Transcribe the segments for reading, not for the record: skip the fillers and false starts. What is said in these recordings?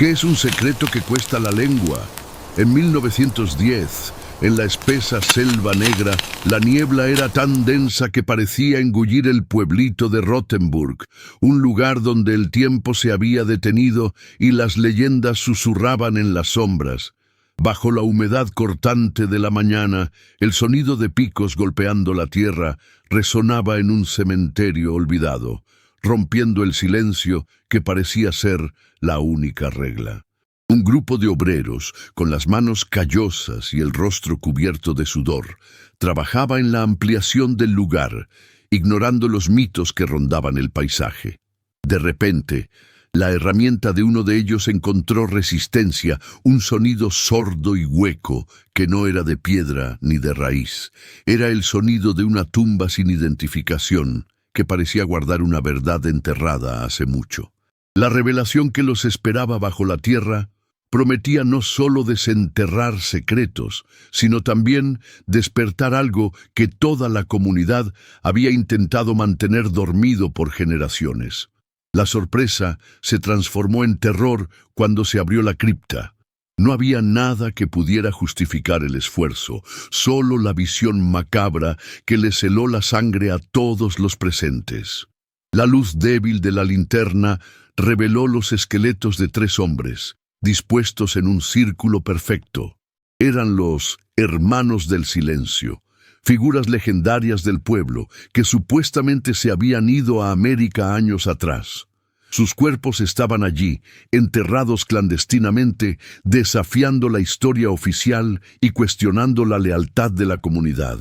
¿Qué es un secreto que cuesta la lengua? En 1910, en la espesa selva negra, la niebla era tan densa que parecía engullir el pueblito de Rothenburg, un lugar donde el tiempo se había detenido y las leyendas susurraban en las sombras. Bajo la humedad cortante de la mañana, el sonido de picos golpeando la tierra resonaba en un cementerio olvidado, rompiendo el silencio que parecía ser la única regla. Un grupo de obreros, con las manos callosas y el rostro cubierto de sudor, trabajaba en la ampliación del lugar, ignorando los mitos que rondaban el paisaje. De repente, la herramienta de uno de ellos encontró resistencia, un sonido sordo y hueco que no era de piedra ni de raíz. Era el sonido de una tumba sin identificación, que parecía guardar una verdad enterrada hace mucho. La revelación que los esperaba bajo la tierra prometía no solo desenterrar secretos, sino también despertar algo que toda la comunidad había intentado mantener dormido por generaciones. La sorpresa se transformó en terror cuando se abrió la cripta. No había nada que pudiera justificar el esfuerzo, solo la visión macabra que les heló la sangre a todos los presentes. La luz débil de la linterna reveló los esqueletos de 3 hombres, dispuestos en un círculo perfecto. Eran los hermanos del silencio, figuras legendarias del pueblo que supuestamente se habían ido a América años atrás. Sus cuerpos estaban allí, enterrados clandestinamente, desafiando la historia oficial y cuestionando la lealtad de la comunidad.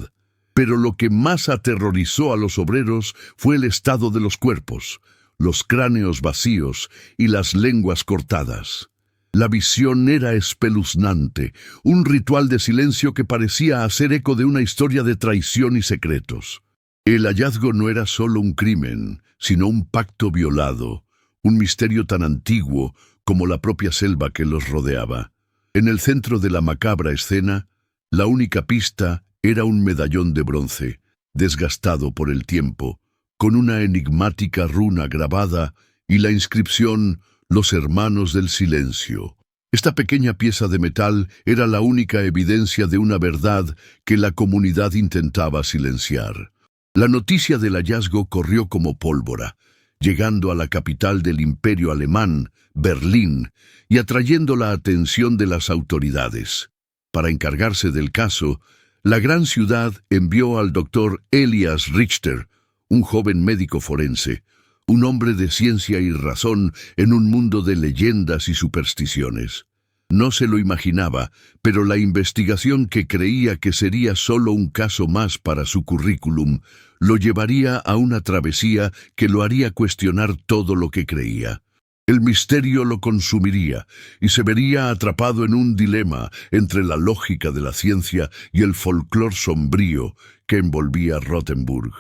Pero lo que más aterrorizó a los obreros fue el estado de los cuerpos, los cráneos vacíos y las lenguas cortadas. La visión era espeluznante, un ritual de silencio que parecía hacer eco de una historia de traición y secretos. El hallazgo no era solo un crimen, sino un pacto violado, un misterio tan antiguo como la propia selva que los rodeaba. En el centro de la macabra escena, la única pista era un medallón de bronce, desgastado por el tiempo, con una enigmática runa grabada y la inscripción «Los hermanos del silencio». Esta pequeña pieza de metal era la única evidencia de una verdad que la comunidad intentaba silenciar. La noticia del hallazgo corrió como pólvora, llegando a la capital del Imperio Alemán, Berlín, y atrayendo la atención de las autoridades. Para encargarse del caso, la gran ciudad envió al doctor Elias Richter, un joven médico forense, un hombre de ciencia y razón en un mundo de leyendas y supersticiones. No se lo imaginaba, pero la investigación que creía que sería solo un caso más para su currículum lo llevaría a una travesía que lo haría cuestionar todo lo que creía. El misterio lo consumiría y se vería atrapado en un dilema entre la lógica de la ciencia y el folclore sombrío que envolvía Rothenburg.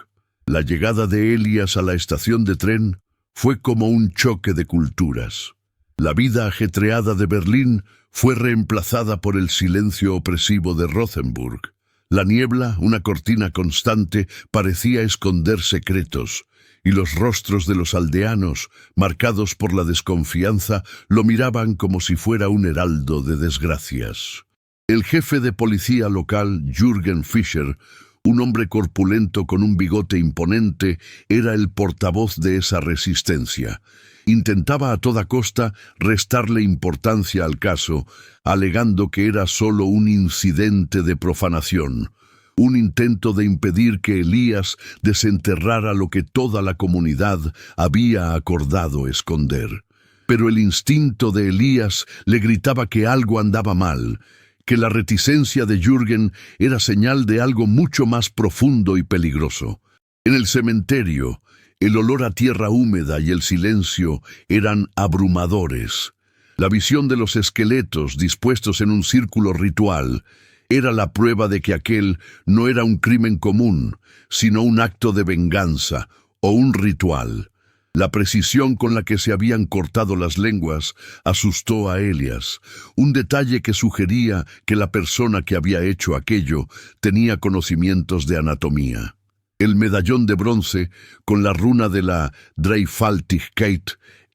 La llegada de Elias a la estación de tren fue como un choque de culturas. La vida ajetreada de Berlín fue reemplazada por el silencio opresivo de Rothenburg. La niebla, una cortina constante, parecía esconder secretos, y los rostros de los aldeanos, marcados por la desconfianza, lo miraban como si fuera un heraldo de desgracias. El jefe de policía local, Jürgen Fischer, un hombre corpulento con un bigote imponente, era el portavoz de esa resistencia. Intentaba a toda costa restarle importancia al caso, alegando que era solo un incidente de profanación, un intento de impedir que Elías desenterrara lo que toda la comunidad había acordado esconder. Pero el instinto de Elías le gritaba que algo andaba mal, que la reticencia de Jürgen era señal de algo mucho más profundo y peligroso. En el cementerio, el olor a tierra húmeda y el silencio eran abrumadores. La visión de los esqueletos dispuestos en un círculo ritual era la prueba de que aquel no era un crimen común, sino un acto de venganza o un ritual. La precisión con la que se habían cortado las lenguas asustó a Elias, un detalle que sugería que la persona que había hecho aquello tenía conocimientos de anatomía. El medallón de bronce, con la runa de la Dreifaltigkeit,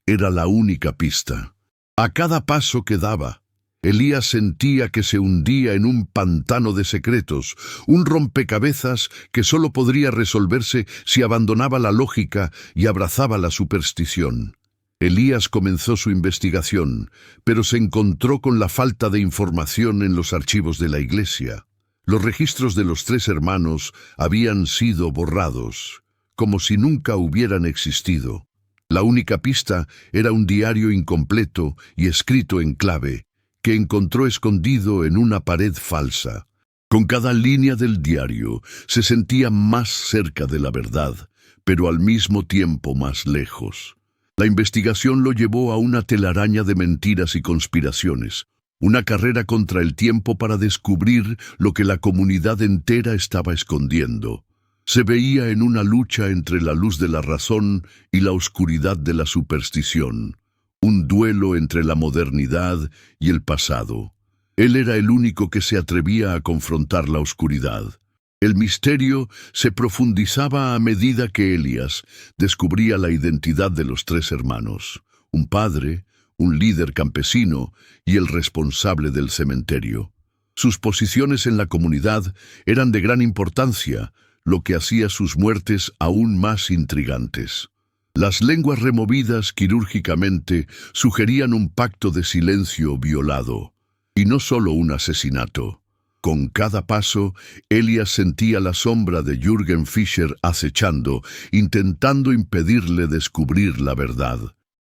era la única pista. A cada paso que daba, Elías sentía que se hundía en un pantano de secretos, un rompecabezas que solo podría resolverse si abandonaba la lógica y abrazaba la superstición. Elías comenzó su investigación, pero se encontró con la falta de información en los archivos de la iglesia. Los registros de los 3 hermanos habían sido borrados, como si nunca hubieran existido. La única pista era un diario incompleto y escrito en clave, que encontró escondido en una pared falsa. Con cada línea del diario se sentía más cerca de la verdad, pero al mismo tiempo más lejos. La investigación lo llevó a una telaraña de mentiras y conspiraciones, una carrera contra el tiempo para descubrir lo que la comunidad entera estaba escondiendo. Se veía en una lucha entre la luz de la razón y la oscuridad de la superstición, un duelo entre la modernidad y el pasado. Él era el único que se atrevía a confrontar la oscuridad. El misterio se profundizaba a medida que Elías descubría la identidad de los 3 hermanos, un padre, un líder campesino y el responsable del cementerio. Sus posiciones en la comunidad eran de gran importancia, lo que hacía sus muertes aún más intrigantes. Las lenguas removidas quirúrgicamente sugerían un pacto de silencio violado, y no solo un asesinato. Con cada paso, Elías sentía la sombra de Jürgen Fischer acechando, intentando impedirle descubrir la verdad.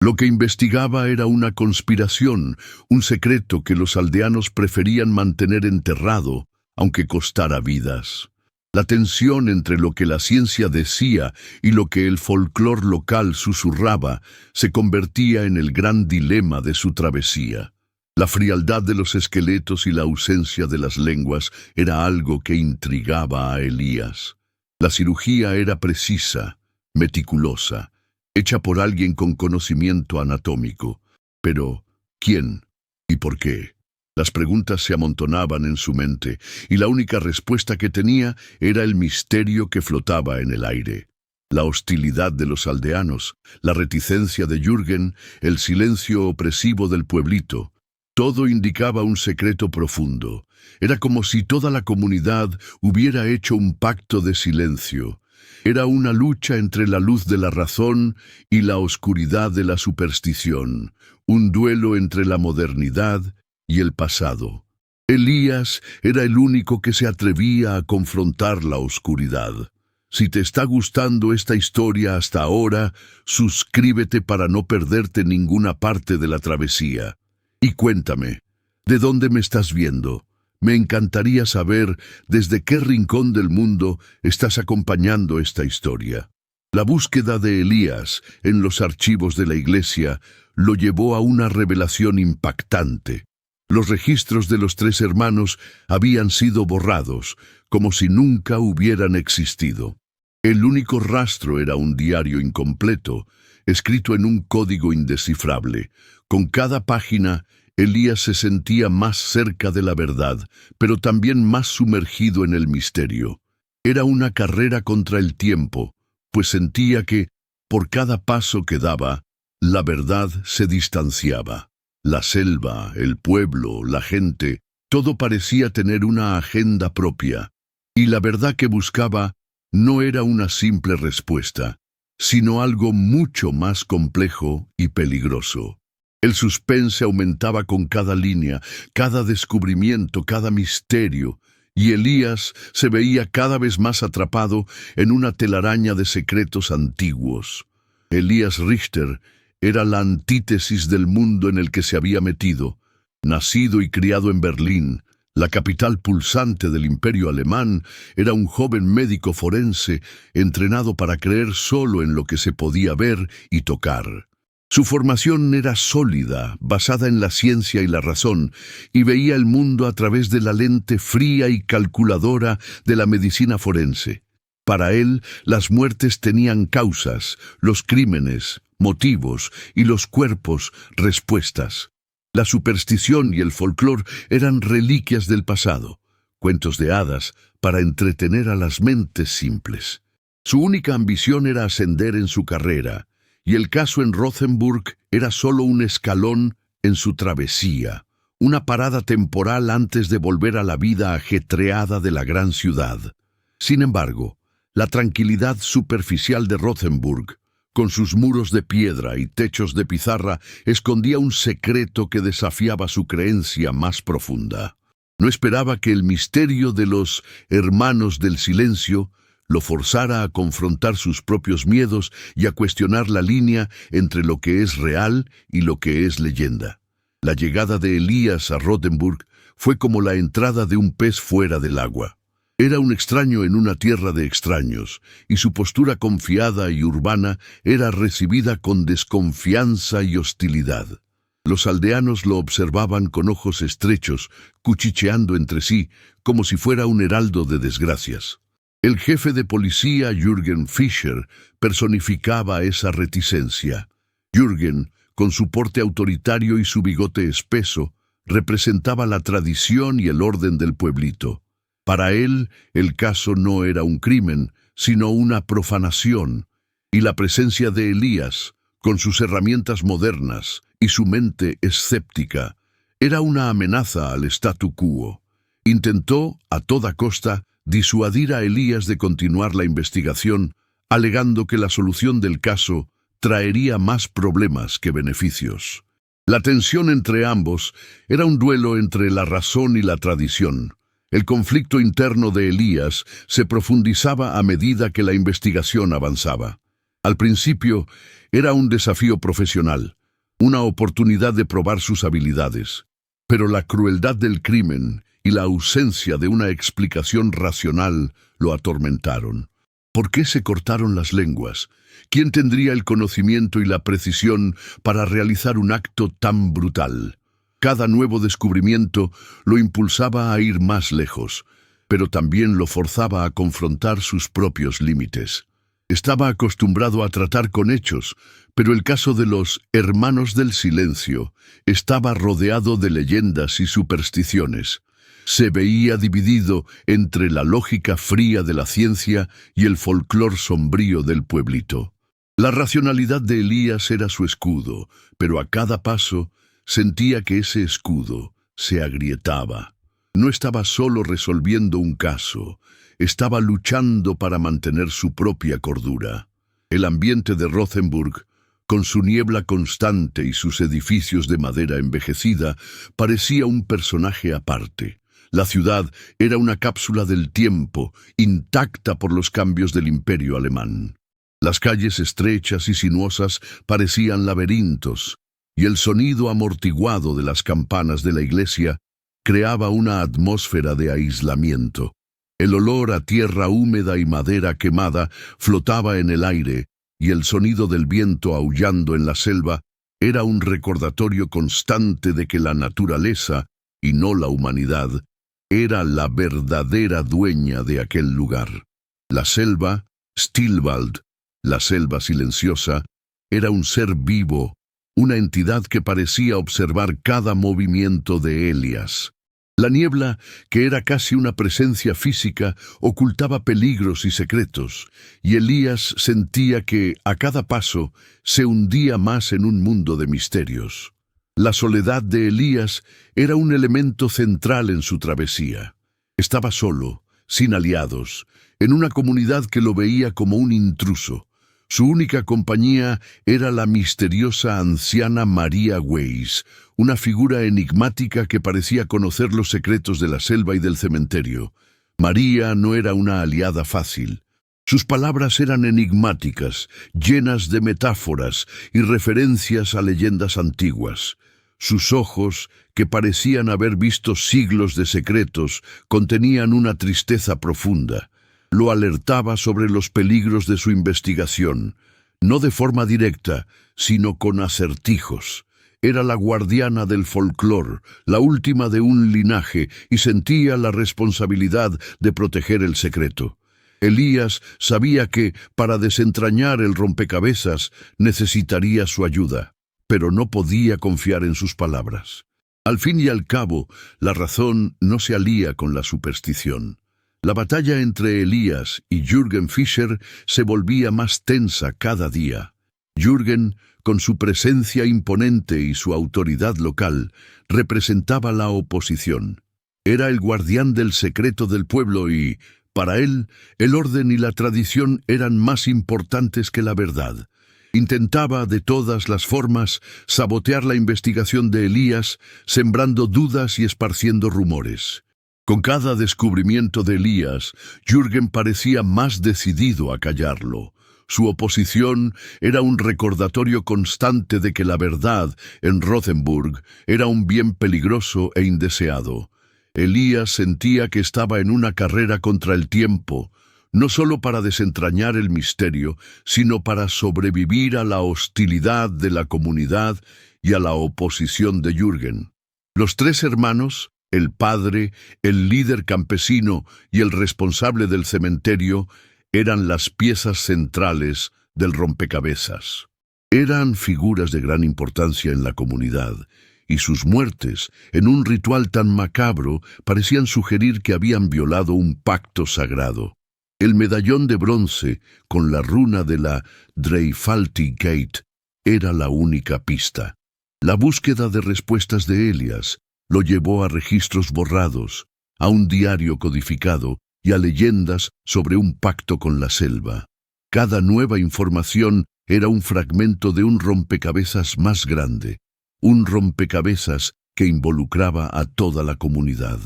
Lo que investigaba era una conspiración, un secreto que los aldeanos preferían mantener enterrado, aunque costara vidas. La tensión entre lo que la ciencia decía y lo que el folclore local susurraba se convertía en el gran dilema de su travesía. La frialdad de los esqueletos y la ausencia de las lenguas era algo que intrigaba a Elías. La cirugía era precisa, meticulosa, hecha por alguien con conocimiento anatómico. Pero, ¿quién y por qué? Las preguntas se amontonaban en su mente, y la única respuesta que tenía era el misterio que flotaba en el aire. La hostilidad de los aldeanos, la reticencia de Jürgen, el silencio opresivo del pueblito. Todo indicaba un secreto profundo. Era como si toda la comunidad hubiera hecho un pacto de silencio. Era una lucha entre la luz de la razón y la oscuridad de la superstición, un duelo entre la modernidad y el pasado. Elías era el único que se atrevía a confrontar la oscuridad. Si te está gustando esta historia hasta ahora, suscríbete para no perderte ninguna parte de la travesía. Y cuéntame, ¿de dónde me estás viendo? Me encantaría saber desde qué rincón del mundo estás acompañando esta historia. La búsqueda de Elías en los archivos de la iglesia lo llevó a una revelación impactante. Los registros de los 3 hermanos habían sido borrados, como si nunca hubieran existido. El único rastro era un diario incompleto, escrito en un código indescifrable. Con cada página, Elías se sentía más cerca de la verdad, pero también más sumergido en el misterio. Era una carrera contra el tiempo, pues sentía que, por cada paso que daba, la verdad se distanciaba. La selva, el pueblo, la gente, todo parecía tener una agenda propia, y la verdad que buscaba no era una simple respuesta, sino algo mucho más complejo y peligroso. El suspense aumentaba con cada línea, cada descubrimiento, cada misterio, y Elías se veía cada vez más atrapado en una telaraña de secretos antiguos. Elías Richter era la antítesis del mundo en el que se había metido. Nacido y criado en Berlín, la capital pulsante del Imperio Alemán, era un joven médico forense entrenado para creer solo en lo que se podía ver y tocar. Su formación era sólida, basada en la ciencia y la razón, y veía el mundo a través de la lente fría y calculadora de la medicina forense. Para él, las muertes tenían causas, los crímenes, motivos, y los cuerpos, respuestas. La superstición y el folclore eran reliquias del pasado, cuentos de hadas para entretener a las mentes simples. Su única ambición era ascender en su carrera, y el caso en Rothenburg era solo un escalón en su travesía, una parada temporal antes de volver a la vida ajetreada de la gran ciudad. Sin embargo, la tranquilidad superficial de Rothenburg, con sus muros de piedra y techos de pizarra, escondía un secreto que desafiaba su creencia más profunda. No esperaba que el misterio de los Hermanos del Silencio lo forzara a confrontar sus propios miedos y a cuestionar la línea entre lo que es real y lo que es leyenda. La llegada de Elías a Rothenburg fue como la entrada de un pez fuera del agua. Era un extraño en una tierra de extraños, y su postura confiada y urbana era recibida con desconfianza y hostilidad. Los aldeanos lo observaban con ojos estrechos, cuchicheando entre sí, como si fuera un heraldo de desgracias. El jefe de policía, Jürgen Fischer, personificaba esa reticencia. Jürgen, con su porte autoritario y su bigote espeso, representaba la tradición y el orden del pueblito. Para él, el caso no era un crimen, sino una profanación, y la presencia de Elías, con sus herramientas modernas y su mente escéptica, era una amenaza al statu quo. Intentó, a toda costa, disuadir a Elías de continuar la investigación, alegando que la solución del caso traería más problemas que beneficios. La tensión entre ambos era un duelo entre la razón y la tradición. El conflicto interno de Elías se profundizaba a medida que la investigación avanzaba. Al principio, era un desafío profesional, una oportunidad de probar sus habilidades. Pero la crueldad del crimen y la ausencia de una explicación racional lo atormentaron. ¿Por qué se cortaron las lenguas? ¿Quién tendría el conocimiento y la precisión para realizar un acto tan brutal? Cada nuevo descubrimiento lo impulsaba a ir más lejos, pero también lo forzaba a confrontar sus propios límites. Estaba acostumbrado a tratar con hechos, pero el caso de los Hermanos del Silencio estaba rodeado de leyendas y supersticiones. Se veía dividido entre la lógica fría de la ciencia y el folclor sombrío del pueblito. La racionalidad de Elías era su escudo, pero a cada paso sentía que ese escudo se agrietaba. No estaba solo resolviendo un caso, estaba luchando para mantener su propia cordura. El ambiente de Rothenburg, con su niebla constante y sus edificios de madera envejecida, parecía un personaje aparte. La ciudad era una cápsula del tiempo, intacta por los cambios del Imperio alemán. Las calles estrechas y sinuosas parecían laberintos, y el sonido amortiguado de las campanas de la iglesia creaba una atmósfera de aislamiento. El olor a tierra húmeda y madera quemada flotaba en el aire, y el sonido del viento aullando en la selva era un recordatorio constante de que la naturaleza, y no la humanidad, era la verdadera dueña de aquel lugar. La selva, Stillwald, la selva silenciosa, era un ser vivo, una entidad que parecía observar cada movimiento de Elías. La niebla, que era casi una presencia física, ocultaba peligros y secretos, y Elías sentía que, a cada paso, se hundía más en un mundo de misterios. La soledad de Elías era un elemento central en su travesía. Estaba solo, sin aliados, en una comunidad que lo veía como un intruso. Su única compañía era la misteriosa anciana María Weiss, una figura enigmática que parecía conocer los secretos de la selva y del cementerio. María no era una aliada fácil. Sus palabras eran enigmáticas, llenas de metáforas y referencias a leyendas antiguas. Sus ojos, que parecían haber visto siglos de secretos, contenían una tristeza profunda. Lo alertaba sobre los peligros de su investigación, no de forma directa, sino con acertijos. Era la guardiana del folclor, la última de un linaje, y sentía la responsabilidad de proteger el secreto. Elías sabía que, para desentrañar el rompecabezas, necesitaría su ayuda, pero no podía confiar en sus palabras. Al fin y al cabo, la razón no se alía con la superstición. La batalla entre Elías y Jürgen Fischer se volvía más tensa cada día. Jürgen, con su presencia imponente y su autoridad local, representaba la oposición. Era el guardián del secreto del pueblo y, para él, el orden y la tradición eran más importantes que la verdad. Intentaba, de todas las formas, sabotear la investigación de Elías, sembrando dudas y esparciendo rumores. Con cada descubrimiento de Elías, Jürgen parecía más decidido a callarlo. Su oposición era un recordatorio constante de que la verdad en Rothenburg era un bien peligroso e indeseado. Elías sentía que estaba en una carrera contra el tiempo, no solo para desentrañar el misterio, sino para sobrevivir a la hostilidad de la comunidad y a la oposición de Jürgen. Los tres hermanos, el padre, el líder campesino y el responsable del cementerio, eran las piezas centrales del rompecabezas. Eran figuras de gran importancia en la comunidad, y sus muertes, en un ritual tan macabro, parecían sugerir que habían violado un pacto sagrado. El medallón de bronce, con la runa de la Dreifaltig Gate, era la única pista. La búsqueda de respuestas de Elias lo llevó a registros borrados, a un diario codificado y a leyendas sobre un pacto con la selva. Cada nueva información era un fragmento de un rompecabezas más grande, un rompecabezas que involucraba a toda la comunidad.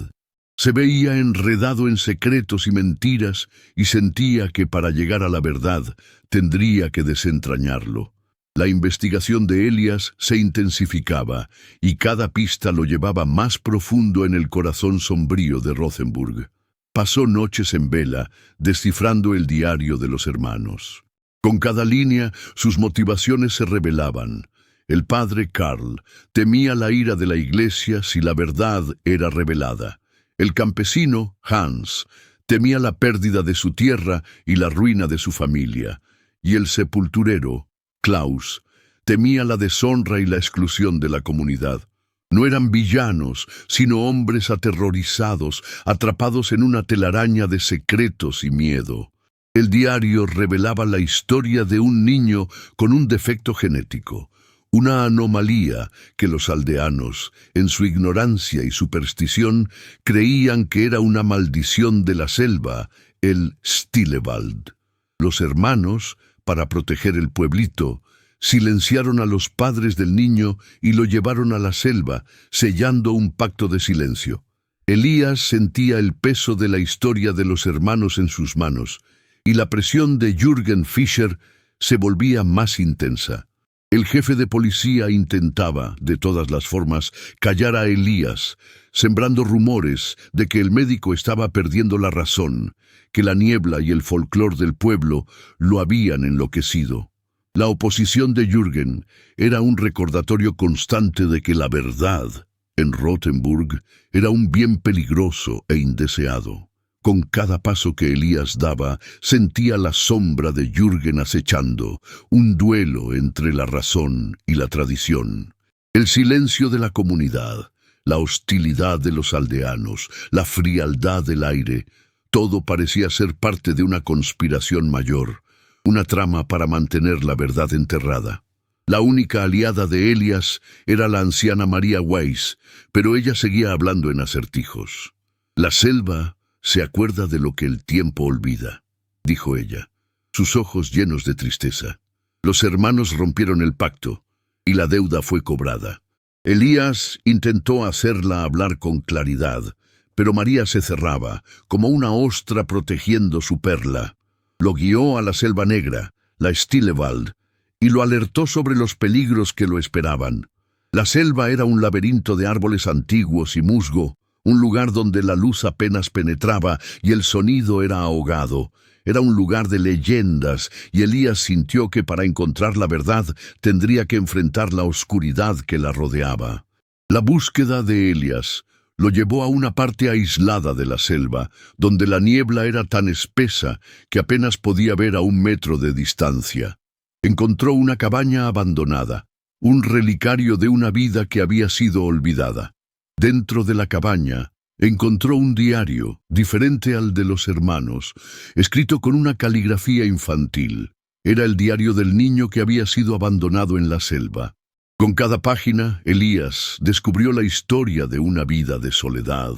Se veía enredado en secretos y mentiras y sentía que para llegar a la verdad tendría que desentrañarlo. La investigación de Elías se intensificaba y cada pista lo llevaba más profundo en el corazón sombrío de Rothenburg. Pasó noches en vela, descifrando el diario de los hermanos. Con cada línea, sus motivaciones se revelaban. El padre Karl temía la ira de la iglesia si la verdad era revelada. El campesino, Hans, temía la pérdida de su tierra y la ruina de su familia. Y el sepulturero, Klaus, temía la deshonra y la exclusión de la comunidad. No eran villanos, sino hombres aterrorizados, atrapados en una telaraña de secretos y miedo. El diario revelaba la historia de un niño con un defecto genético, una anomalía que los aldeanos, en su ignorancia y superstición, creían que era una maldición de la selva, el Stillewald. Los hermanos, para proteger el pueblito, silenciaron a los padres del niño y lo llevaron a la selva, sellando un pacto de silencio. Elías sentía el peso de la historia de los hermanos en sus manos, y la presión de Jürgen Fischer se volvía más intensa. El jefe de policía intentaba, de todas las formas, callar a Elías, sembrando rumores de que el médico estaba perdiendo la razón, que la niebla y el folclor del pueblo lo habían enloquecido. La oposición de Jürgen era un recordatorio constante de que la verdad en Rothenburg era un bien peligroso e indeseado. Con cada paso que Elías daba, sentía la sombra de Jürgen acechando, un duelo entre la razón y la tradición. El silencio de la comunidad, la hostilidad de los aldeanos, la frialdad del aire, todo parecía ser parte de una conspiración mayor, una trama para mantener la verdad enterrada. La única aliada de Elías era la anciana María Weiss, pero ella seguía hablando en acertijos. La selva se acuerda de lo que el tiempo olvida, dijo ella, sus ojos llenos de tristeza. Los hermanos rompieron el pacto, y la deuda fue cobrada. Elías intentó hacerla hablar con claridad, pero María se cerraba, como una ostra protegiendo su perla. Lo guió a la selva negra, la Stillewald, y lo alertó sobre los peligros que lo esperaban. La selva era un laberinto de árboles antiguos y musgo, un lugar donde la luz apenas penetraba y el sonido era ahogado. Era un lugar de leyendas, y Elías sintió que para encontrar la verdad tendría que enfrentar la oscuridad que la rodeaba. La búsqueda de Elías lo llevó a una parte aislada de la selva, donde la niebla era tan espesa que apenas podía ver a 1 metro de distancia. Encontró una cabaña abandonada, un relicario de una vida que había sido olvidada. Dentro de la cabaña, encontró un diario, diferente al de los hermanos, escrito con una caligrafía infantil. Era el diario del niño que había sido abandonado en la selva. Con cada página, Elías descubrió la historia de una vida de soledad,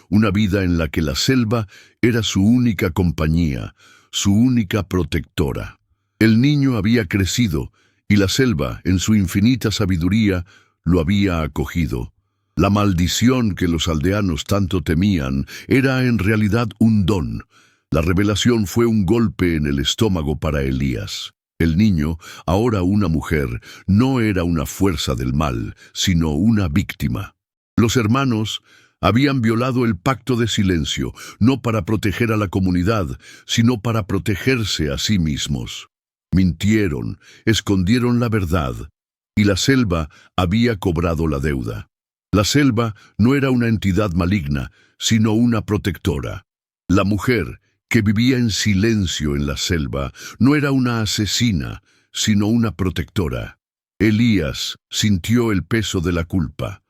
una vida en la que la selva era su única compañía, su única protectora. El niño había crecido y la selva, en su infinita sabiduría, lo había acogido. La maldición que los aldeanos tanto temían era en realidad un don. La revelación fue un golpe en el estómago para Elías. El niño, ahora una mujer, no era una fuerza del mal, sino una víctima. Los hermanos habían violado el pacto de silencio, no para proteger a la comunidad, sino para protegerse a sí mismos. Mintieron, escondieron la verdad, y la selva había cobrado la deuda. La selva no era una entidad maligna, sino una protectora. La mujer, que vivía en silencio en la selva, no era una asesina, sino una protectora. Elías sintió el peso de la culpa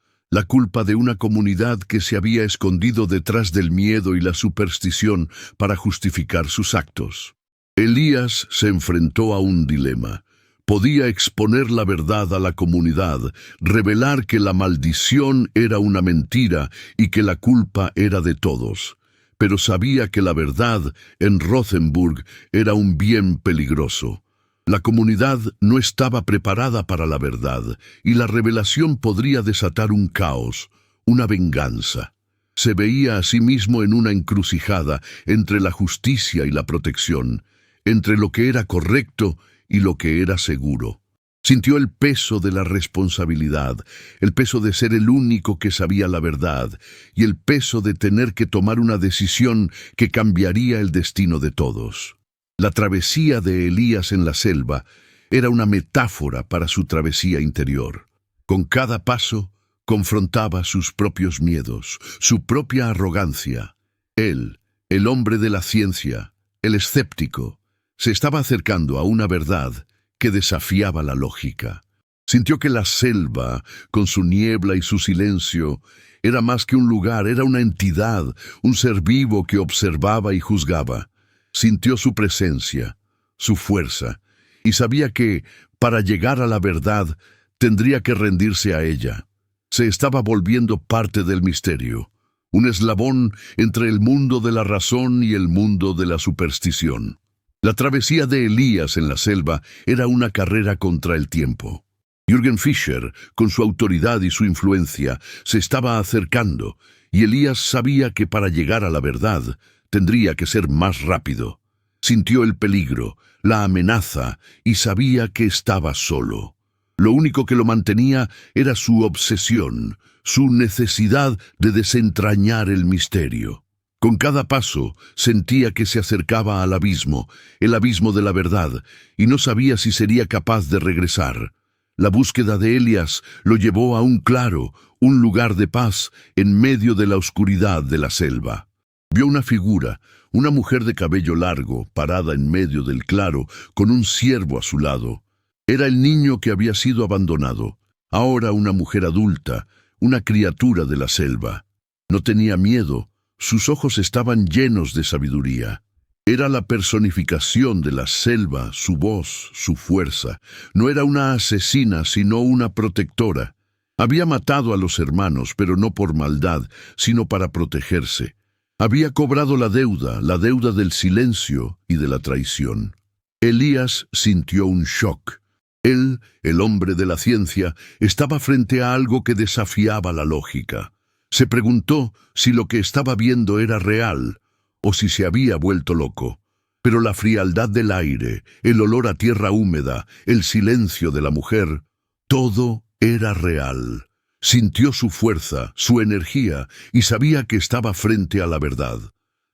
de una comunidad que se había escondido detrás del miedo y la superstición para justificar sus actos. Elías se enfrentó a un dilema. Podía exponer la verdad a la comunidad, revelar que la maldición era una mentira y que la culpa era de todos. Pero sabía que la verdad en Rothenburg era un bien peligroso. La comunidad no estaba preparada para la verdad, y la revelación podría desatar un caos, una venganza. Se veía a sí mismo en una encrucijada entre la justicia y la protección, entre lo que era correcto y lo que era seguro. Sintió el peso de la responsabilidad, el peso de ser el único que sabía la verdad, y el peso de tener que tomar una decisión que cambiaría el destino de todos. La travesía de Elías en la selva era una metáfora para su travesía interior. Con cada paso, confrontaba sus propios miedos, su propia arrogancia. Él, el hombre de la ciencia, el escéptico, se estaba acercando a una verdad que desafiaba la lógica. Sintió que la selva, con su niebla y su silencio, era más que un lugar, era una entidad, un ser vivo que observaba y juzgaba. Sintió su presencia, su fuerza, y sabía que, para llegar a la verdad, tendría que rendirse a ella. Se estaba volviendo parte del misterio, un eslabón entre el mundo de la razón y el mundo de la superstición. La travesía de Elías en la selva era una carrera contra el tiempo. Jürgen Fischer, con su autoridad y su influencia, se estaba acercando, y Elías sabía que para llegar a la verdad tendría que ser más rápido. Sintió el peligro, la amenaza, y sabía que estaba solo. Lo único que lo mantenía era su obsesión, su necesidad de desentrañar el misterio. Con cada paso sentía que se acercaba al abismo, el abismo de la verdad, y no sabía si sería capaz de regresar. La búsqueda de Elías lo llevó a un claro, un lugar de paz en medio de la oscuridad de la selva. Vio una figura, una mujer de cabello largo, parada en medio del claro, con un ciervo a su lado. Era el niño que había sido abandonado, ahora una mujer adulta, una criatura de la selva. No tenía miedo. Sus ojos estaban llenos de sabiduría. Era la personificación de la selva, su voz, su fuerza. No era una asesina, sino una protectora. Había matado a los hermanos, pero no por maldad, sino para protegerse. Había cobrado la deuda del silencio y de la traición. Elías sintió un shock. Él, el hombre de la ciencia, estaba frente a algo que desafiaba la lógica. Se preguntó si lo que estaba viendo era real o si se había vuelto loco. Pero la frialdad del aire, el olor a tierra húmeda, el silencio de la mujer, todo era real. Sintió su fuerza, su energía, y sabía que estaba frente a la verdad.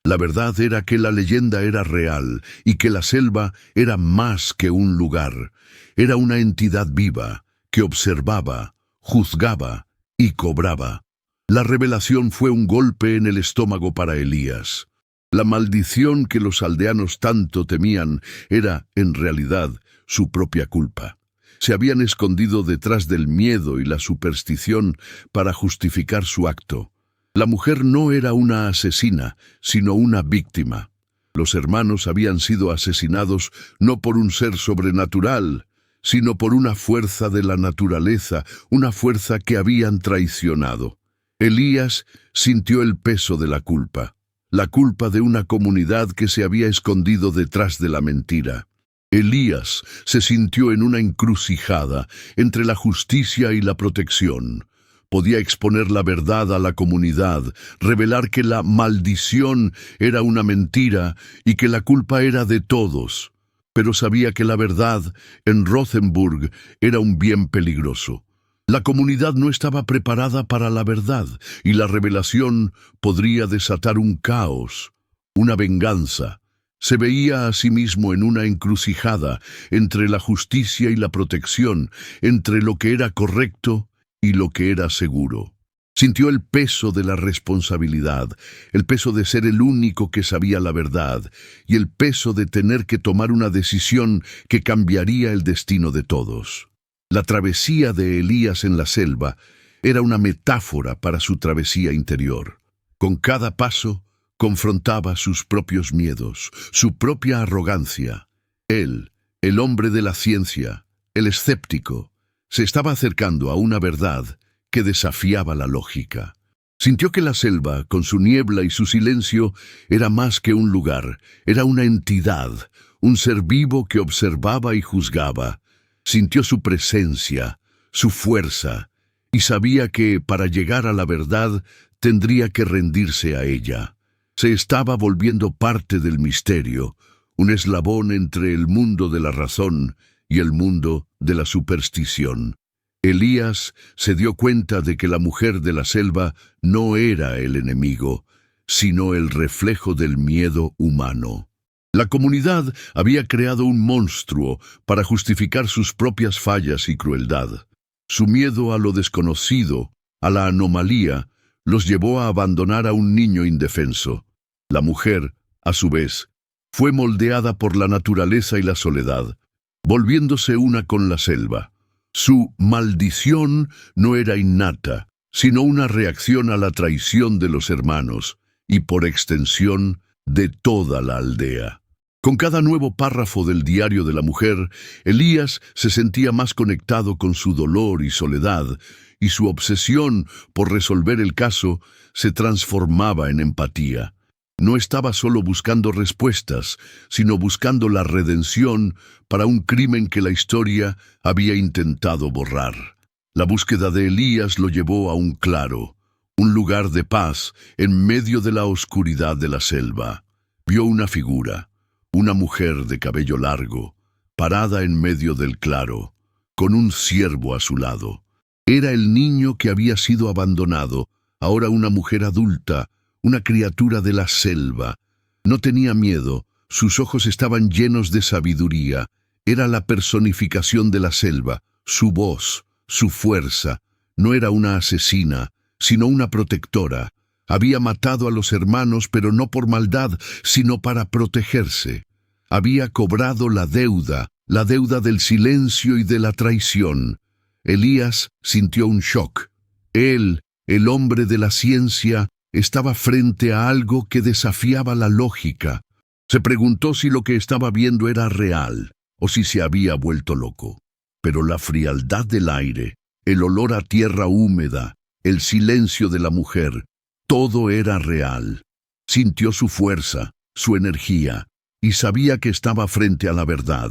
La verdad era que la leyenda era real y que la selva era más que un lugar. Era una entidad viva que observaba, juzgaba y cobraba. La revelación fue un golpe en el estómago para Elías. La maldición que los aldeanos tanto temían era, en realidad, su propia culpa. Se habían escondido detrás del miedo y la superstición para justificar su acto. La mujer no era una asesina, sino una víctima. Los hermanos habían sido asesinados no por un ser sobrenatural, sino por una fuerza de la naturaleza, una fuerza que habían traicionado. Elías sintió el peso de la culpa de una comunidad que se había escondido detrás de la mentira. Elías se sintió en una encrucijada entre la justicia y la protección. Podía exponer la verdad a la comunidad, revelar que la maldición era una mentira y que la culpa era de todos. Pero sabía que la verdad en Rothenburg era un bien peligroso. La comunidad no estaba preparada para la verdad y la revelación podría desatar un caos, una venganza. Se veía a sí mismo en una encrucijada entre la justicia y la protección, entre lo que era correcto y lo que era seguro. Sintió el peso de la responsabilidad, el peso de ser el único que sabía la verdad y el peso de tener que tomar una decisión que cambiaría el destino de todos. La travesía de Elías en la selva era una metáfora para su travesía interior. Con cada paso confrontaba sus propios miedos, su propia arrogancia. Él, el hombre de la ciencia, el escéptico, se estaba acercando a una verdad que desafiaba la lógica. Sintió que la selva, con su niebla y su silencio, era más que un lugar, era una entidad, un ser vivo que observaba y juzgaba. Sintió su presencia, su fuerza, y sabía que, para llegar a la verdad, tendría que rendirse a ella. Se estaba volviendo parte del misterio, un eslabón entre el mundo de la razón y el mundo de la superstición. Elías se dio cuenta de que la mujer de la selva no era el enemigo, sino el reflejo del miedo humano. La comunidad había creado un monstruo para justificar sus propias fallas y crueldad. Su miedo a lo desconocido, a la anomalía, los llevó a abandonar a un niño indefenso. La mujer, a su vez, fue moldeada por la naturaleza y la soledad, volviéndose una con la selva. Su maldición no era innata, sino una reacción a la traición de los hermanos y, por extensión, de toda la aldea. Con cada nuevo párrafo del diario de la mujer, Elías se sentía más conectado con su dolor y soledad, y su obsesión por resolver el caso se transformaba en empatía. No estaba solo buscando respuestas, sino buscando la redención para un crimen que la historia había intentado borrar. La búsqueda de Elías lo llevó a un claro, un lugar de paz en medio de la oscuridad de la selva. Vio una figura, una mujer de cabello largo, parada en medio del claro, con un ciervo a su lado. Era el niño que había sido abandonado, ahora una mujer adulta, una criatura de la selva. No tenía miedo, sus ojos estaban llenos de sabiduría. Era la personificación de la selva, su voz, su fuerza. No era una asesina, sino una protectora. Había matado a los hermanos, pero no por maldad, sino para protegerse. Había cobrado la deuda del silencio y de la traición. Elías sintió un shock. Él, el hombre de la ciencia, estaba frente a algo que desafiaba la lógica. Se preguntó si lo que estaba viendo era real, o si se había vuelto loco. Pero la frialdad del aire, el olor a tierra húmeda, el silencio de la mujer, todo era real. Sintió su fuerza, su energía, y sabía que estaba frente a la verdad.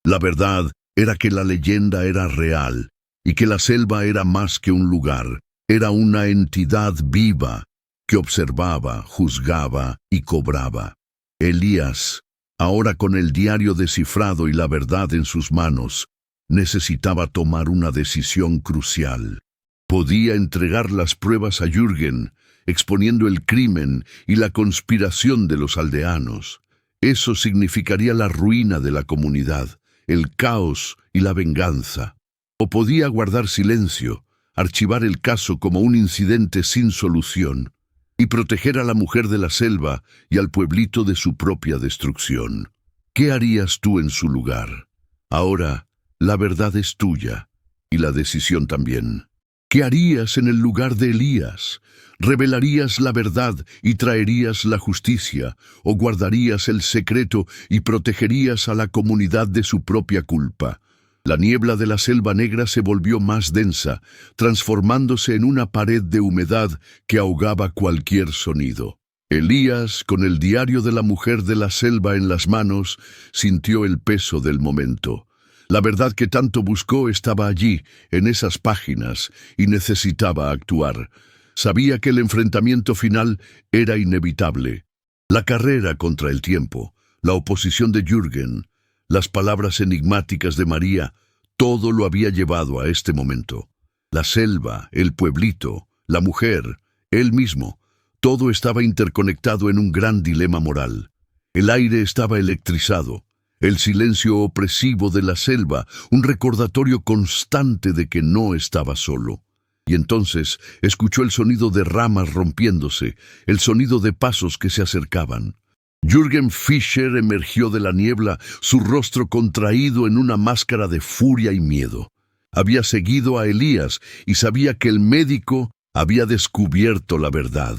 La verdad era que la leyenda era real, y que la selva era más que un lugar, era una entidad viva, que observaba, juzgaba y cobraba. Elías, ahora con el diario descifrado y la verdad en sus manos, necesitaba tomar una decisión crucial. Podía entregar las pruebas a Jürgen, exponiendo el crimen y la conspiración de los aldeanos. Eso significaría la ruina de la comunidad, el caos y la venganza. O podía guardar silencio, archivar el caso como un incidente sin solución, y proteger a la mujer de la selva y al pueblito de su propia destrucción. ¿Qué harías tú en su lugar? Ahora, la verdad es tuya, y la decisión también. ¿Qué harías en el lugar de Elías? ¿Revelarías la verdad y traerías la justicia, o guardarías el secreto y protegerías a la comunidad de su propia culpa? La niebla de la Selva Negra se volvió más densa, transformándose en una pared de humedad que ahogaba cualquier sonido. Elías, con el diario de la mujer de la selva en las manos, sintió el peso del momento. La verdad que tanto buscó estaba allí, en esas páginas, y necesitaba actuar. Sabía que el enfrentamiento final era inevitable. La carrera contra el tiempo, la oposición de Jürgen, las palabras enigmáticas de María, todo lo había llevado a este momento. La selva, el pueblito, la mujer, él mismo, todo estaba interconectado en un gran dilema moral. El aire estaba electrizado. El silencio opresivo de la selva, un recordatorio constante de que no estaba solo. Y entonces escuchó el sonido de ramas rompiéndose, el sonido de pasos que se acercaban. Jürgen Fischer emergió de la niebla, su rostro contraído en una máscara de furia y miedo. Había seguido a Elías y sabía que el médico había descubierto la verdad.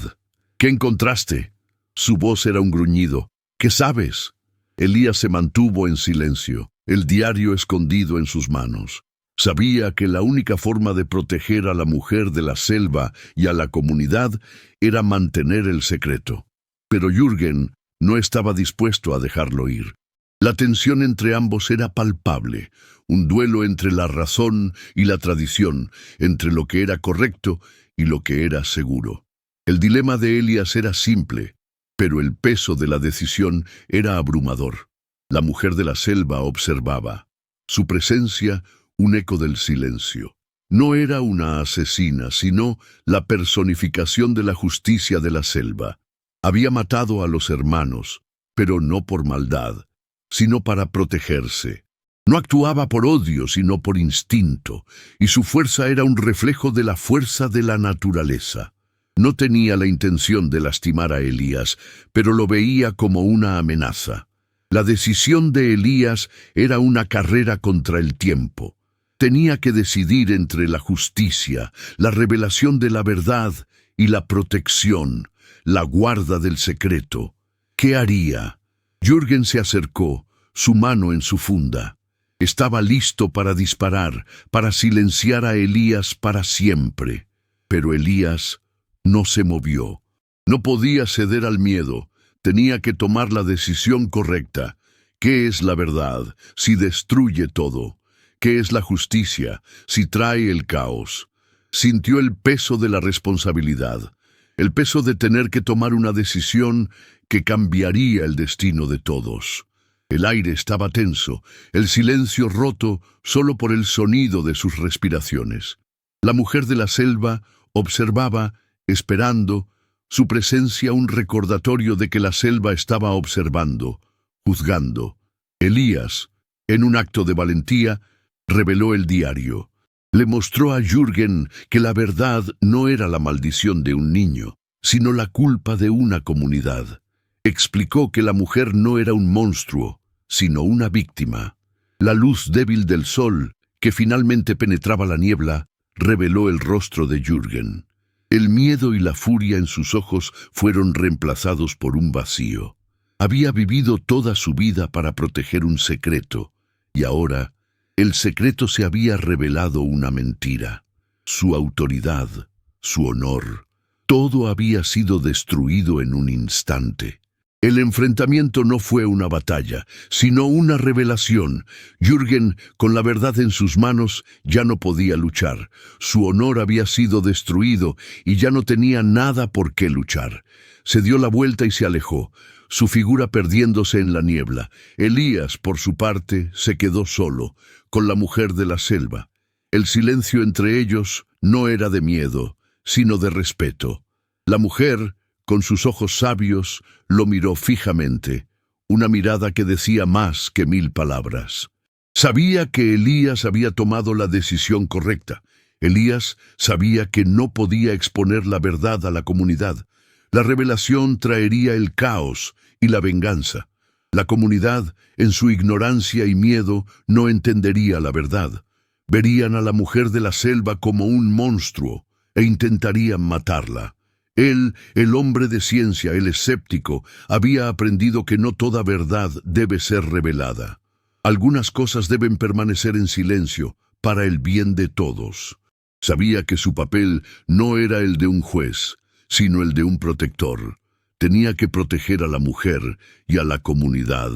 ¿Qué encontraste? Su voz era un gruñido. ¿Qué sabes? Elías se mantuvo en silencio, el diario escondido en sus manos. Sabía que la única forma de proteger a la mujer de la selva y a la comunidad era mantener el secreto. Pero Jürgen no estaba dispuesto a dejarlo ir. La tensión entre ambos era palpable, un duelo entre la razón y la tradición, entre lo que era correcto y lo que era seguro. El dilema de Elías era simple, pero el peso de la decisión era abrumador. La mujer de la selva observaba. Su presencia, un eco del silencio. No era una asesina, sino la personificación de la justicia de la selva. Había matado a los hermanos, pero no por maldad, sino para protegerse. No actuaba por odio, sino por instinto, y su fuerza era un reflejo de la fuerza de la naturaleza. No tenía la intención de lastimar a Elías, pero lo veía como una amenaza. La decisión de Elías era una carrera contra el tiempo. Tenía que decidir entre la justicia, la revelación de la verdad y la protección, la guarda del secreto. ¿Qué haría? Jürgen se acercó, su mano en su funda. Estaba listo para disparar, para silenciar a Elías para siempre. Pero Elías no se movió. No podía ceder al miedo. Tenía que tomar la decisión correcta. ¿Qué es la verdad si destruye todo? ¿Qué es la justicia si trae el caos? Sintió el peso de la responsabilidad, el peso de tener que tomar una decisión que cambiaría el destino de todos. El aire estaba tenso, el silencio roto solo por el sonido de sus respiraciones. La mujer de la selva observaba, esperando, su presencia un recordatorio de que la selva estaba observando, juzgando. Elías, en un acto de valentía, reveló el diario. Le mostró a Jürgen que la verdad no era la maldición de un niño, sino la culpa de una comunidad. Explicó que la mujer no era un monstruo, sino una víctima. La luz débil del sol, que finalmente penetraba la niebla, reveló el rostro de Jürgen. El miedo y la furia en sus ojos fueron reemplazados por un vacío. Había vivido toda su vida para proteger un secreto, y ahora el secreto se había revelado una mentira. Su autoridad, su honor, todo había sido destruido en un instante. El enfrentamiento no fue una batalla, sino una revelación. Jürgen, con la verdad en sus manos, ya no podía luchar. Su honor había sido destruido y ya no tenía nada por qué luchar. Se dio la vuelta y se alejó, su figura perdiéndose en la niebla. Elías, por su parte, se quedó solo, con la mujer de la selva. El silencio entre ellos no era de miedo, sino de respeto. La mujer, con sus ojos sabios, lo miró fijamente, una mirada que decía más que 1000 palabras. Sabía que Elías había tomado la decisión correcta. Elías sabía que no podía exponer la verdad a la comunidad. La revelación traería el caos y la venganza. La comunidad, en su ignorancia y miedo, no entendería la verdad. Verían a la mujer de la selva como un monstruo e intentarían matarla. Él, el hombre de ciencia, el escéptico, había aprendido que no toda verdad debe ser revelada. Algunas cosas deben permanecer en silencio para el bien de todos. Sabía que su papel no era el de un juez, sino el de un protector. Tenía que proteger a la mujer y a la comunidad.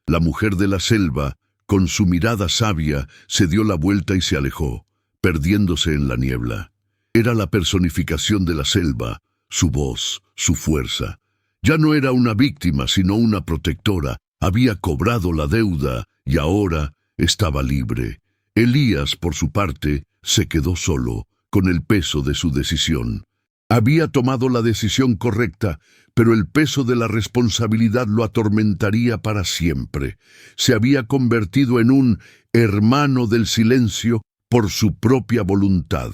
La mujer de la selva, con su mirada sabia, se dio la vuelta y se alejó, perdiéndose en la niebla. Era la personificación de la selva, su voz, su fuerza. Ya no era una víctima, sino una protectora. Había cobrado la deuda y ahora estaba libre. Elías, por su parte, se quedó solo, con el peso de su decisión. Había tomado la decisión correcta, pero el peso de la responsabilidad lo atormentaría para siempre. Se había convertido en un hermano del silencio por su propia voluntad.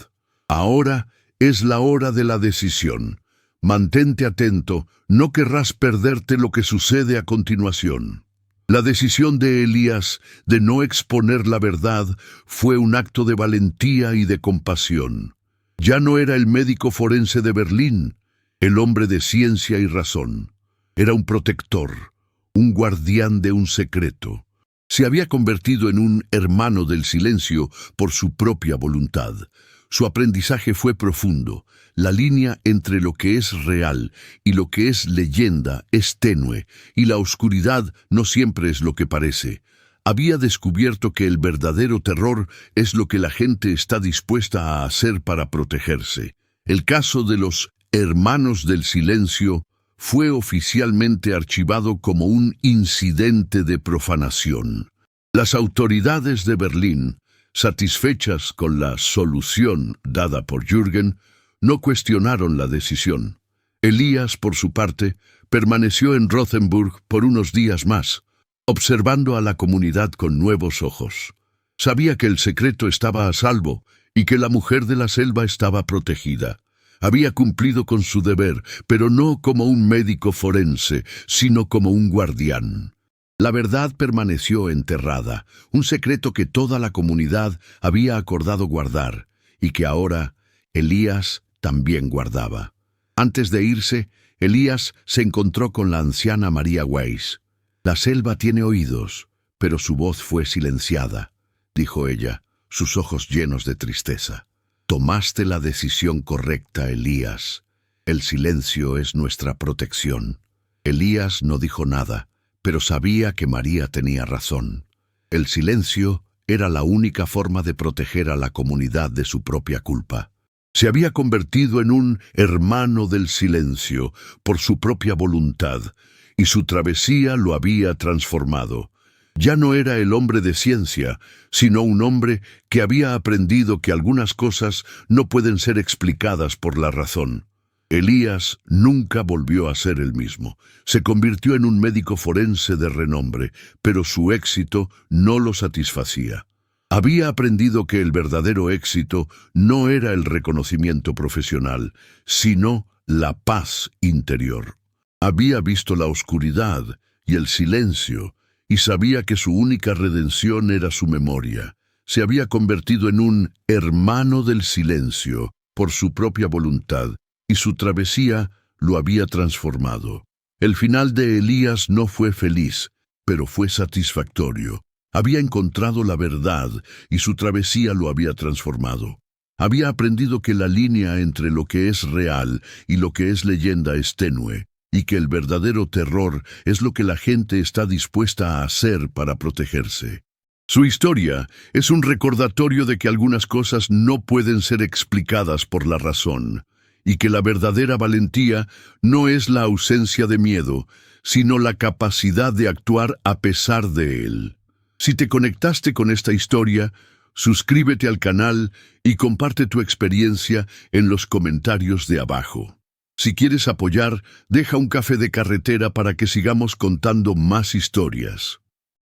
Ahora es la hora de la decisión. Mantente atento, no querrás perderte lo que sucede a continuación. La decisión de Elías de no exponer la verdad fue un acto de valentía y de compasión. Ya no era el médico forense de Berlín, el hombre de ciencia y razón. Era un protector, un guardián de un secreto. Se había convertido en un hermano del silencio por su propia voluntad. Su aprendizaje fue profundo. La línea entre lo que es real y lo que es leyenda es tenue, y la oscuridad no siempre es lo que parece. Había descubierto que el verdadero terror es lo que la gente está dispuesta a hacer para protegerse. El caso de los hermanos del silencio fue oficialmente archivado como un incidente de profanación. Las autoridades de Berlín, satisfechas con la solución dada por Jürgen, no cuestionaron la decisión. Elías, por su parte, permaneció en Rothenburg por unos días más, observando a la comunidad con nuevos ojos. Sabía que el secreto estaba a salvo y que la mujer de la selva estaba protegida. Había cumplido con su deber, pero no como un médico forense, sino como un guardián. La verdad permaneció enterrada, un secreto que toda la comunidad había acordado guardar, y que ahora Elías también guardaba. Antes de irse, Elías se encontró con la anciana María Weiss. «La selva tiene oídos, pero su voz fue silenciada», dijo ella, sus ojos llenos de tristeza. «Tomaste la decisión correcta, Elías. El silencio es nuestra protección». Elías no dijo nada, pero sabía que María tenía razón. El silencio era la única forma de proteger a la comunidad de su propia culpa. Se había convertido en un hermano del silencio por su propia voluntad, y su travesía lo había transformado. Ya no era el hombre de ciencia, sino un hombre que había aprendido que algunas cosas no pueden ser explicadas por la razón. Elías nunca volvió a ser el mismo. Se convirtió en un médico forense de renombre, pero su éxito no lo satisfacía. Había aprendido que el verdadero éxito no era el reconocimiento profesional, sino la paz interior. Había visto la oscuridad y el silencio, y sabía que su única redención era su memoria. Se había convertido en un hermano del silencio por su propia voluntad, y su travesía lo había transformado. El final de Elías no fue feliz, pero fue satisfactorio. Había encontrado la verdad y su travesía lo había transformado. Había aprendido que la línea entre lo que es real y lo que es leyenda es tenue, y que el verdadero terror es lo que la gente está dispuesta a hacer para protegerse. Su historia es un recordatorio de que algunas cosas no pueden ser explicadas por la razón, y que la verdadera valentía no es la ausencia de miedo, sino la capacidad de actuar a pesar de él. Si te conectaste con esta historia, suscríbete al canal y comparte tu experiencia en los comentarios de abajo. Si quieres apoyar, deja un café de carretera para que sigamos contando más historias.